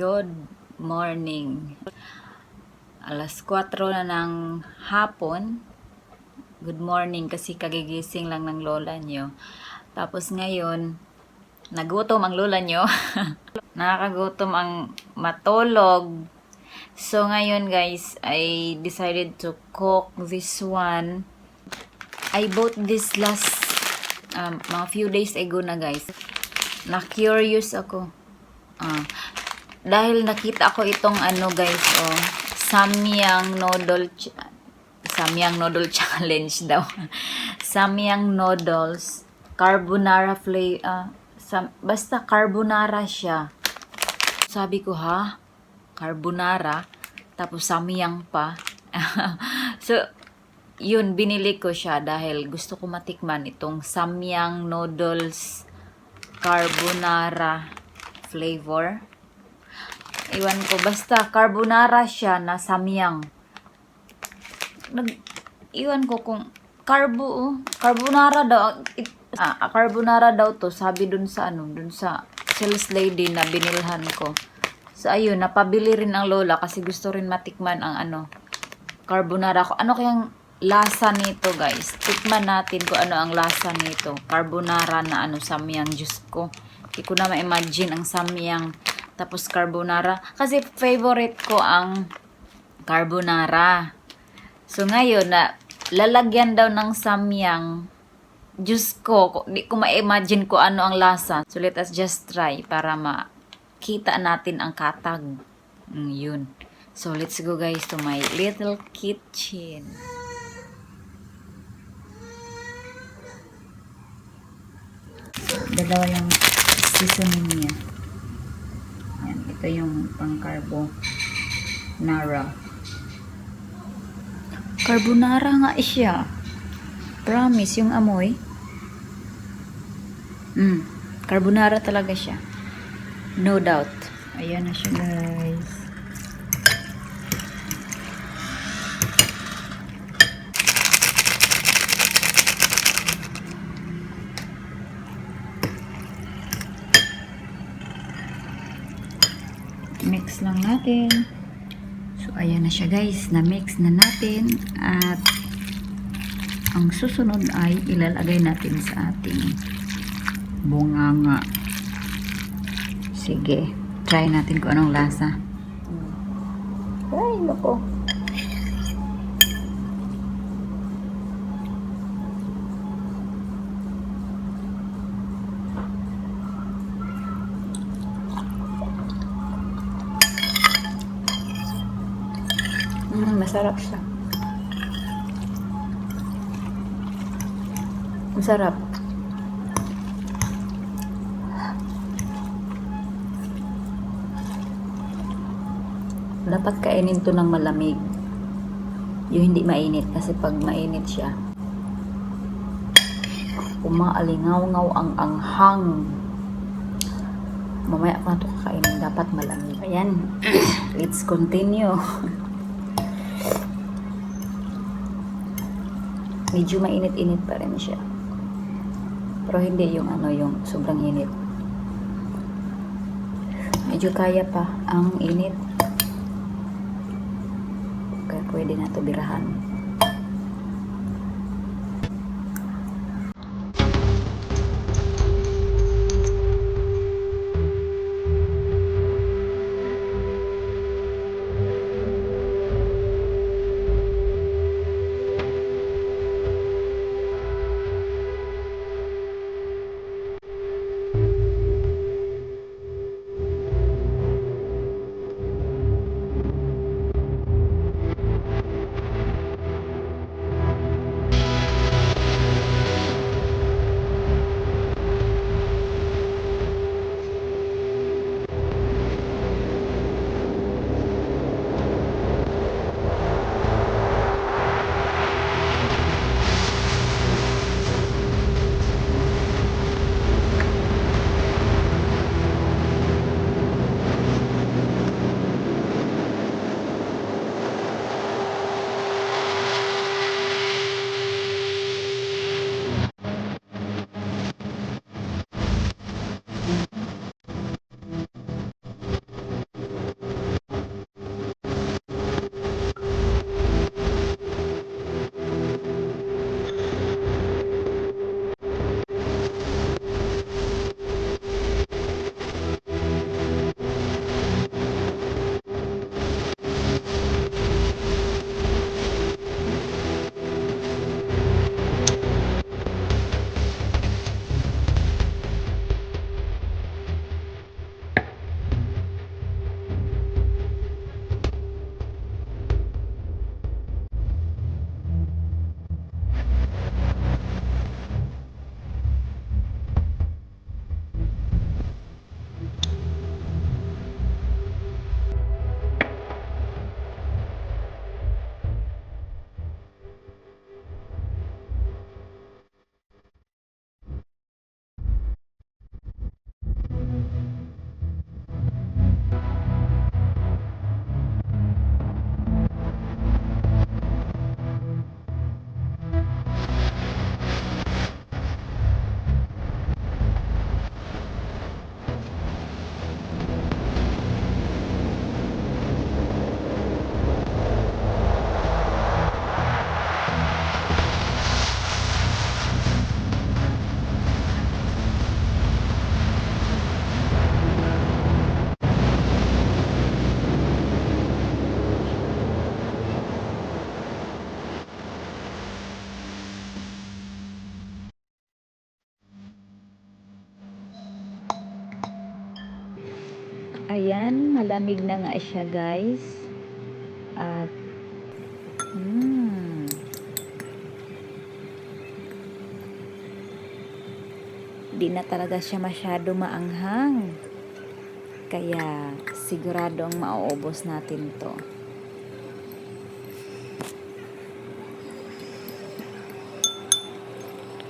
Good morning. Alas 4 na ng hapon. Good morning kasi kagigising lang ng lola nyo. Tapos ngayon, nagutom ang lola nyo. Nakakagutom ang matulog. So ngayon guys, I decided to cook this one. I bought this last mga few days ago na guys. Na-curious ako. Dahil nakita ko itong ano guys, Samyang noodle challenge daw. Samyang noodles, carbonara basta carbonara siya. Sabi ko, ha? Carbonara? Tapos samyang pa? So, yun, binili ko siya dahil gusto ko matikman itong Samyang noodles carbonara flavor. Iwan ko, basta carbonara siya na samyang. Iwan ko kung carbonara daw. Carbonara daw to, sabi dun sa sales lady na binilhan ko. So ayun, napabili rin ang lola kasi gusto rin matikman ang carbonara ko. Ano kayang lasa nito guys? Tikman natin kung ano ang lasa nito. Carbonara na samyang, Diyos ko. Hindi ko na ma-imagine ang samyang tapos carbonara. Kasi favorite ko ang carbonara. So ngayon, na lalagyan daw ng samyang. Diyos ko, di ko ma-imagine ko ano ang lasa. So let us just try para makita natin ang katag. Yun. So let's go guys to my little kitchen. Dalawa yung seasoning niya. Yan, ito yung pang-carbonara. Carbonara nga siya. Promise, yung amoy. Carbonara talaga siya. No doubt. Ayan na siya guys. Mix lang natin. So, ayan na siya guys. Na-mix na natin. At ang susunod ay ilalagay natin sa ating bunganga. Sige. Try natin kung anong lasa. Ay, loko. Masarap siya. Masarap. Dapat kainin to ng malamig. Yung hindi mainit. Kasi pag mainit siya, umaalingaw-ngaw ang anghang. Mamaya ko na ito kakainin. Dapat malamig. Ayan. Let's continue. Medyo mainit-init pa rin siya. Pero hindi yung yung sobrang init. Medyo kaya pa ang init. Kaya pwede na ito birahan. Ayan, malamig na nga siya guys. At di na talaga siya masyado maanghang. Kaya siguradong mauubos natin to.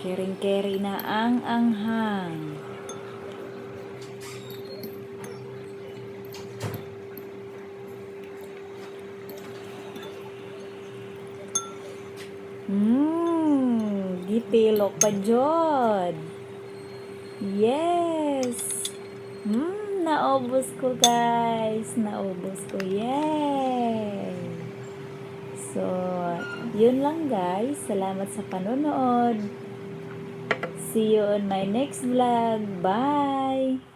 Kering-keri na ang anghang. Gitilok pa jod. Yes. Naubos ko guys. Naubos ko. Yay. So, yun lang guys. Salamat sa panonood. See you on my next vlog. Bye.